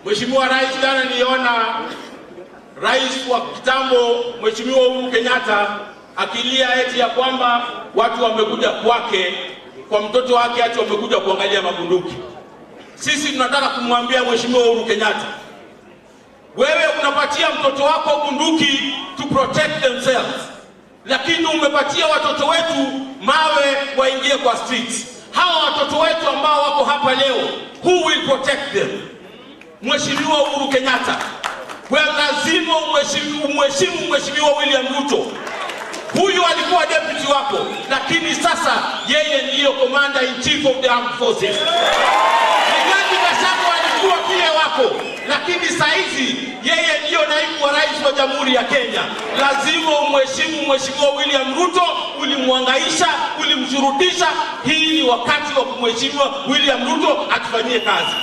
Mheshimiwa Rais, jana niona Rais wa kitambo Mheshimiwa Uhuru Kenyatta akilia eti ya kwamba watu wamekuja kwake, kwa mtoto wake ati wamekuja kuangalia mabunduki. Sisi tunataka kumwambia Mheshimiwa Uhuru Kenyatta, wewe unapatia mtoto wako bunduki to protect themselves, lakini umepatia watoto wetu mawe waingie kwa streets. Hawa watoto wetu ambao wako hapa leo, who will protect them? Mheshimiwa Uhuru Kenyatta, wewe lazima umheshimu Mheshimiwa William Ruto. Huyu alikuwa deputy wako, lakini sasa yeye ndiyo commander in chief of the armed forces. Alikuwa pia wako, lakini saizi yeye ndiyo naibu wa rais wa Jamhuri ya Kenya. Lazima umheshimu Mheshimiwa William Ruto. Ulimwangaisha, ulimshurutisha. Hii ni wakati wa kumheshimiwa William Ruto atufanyie kazi.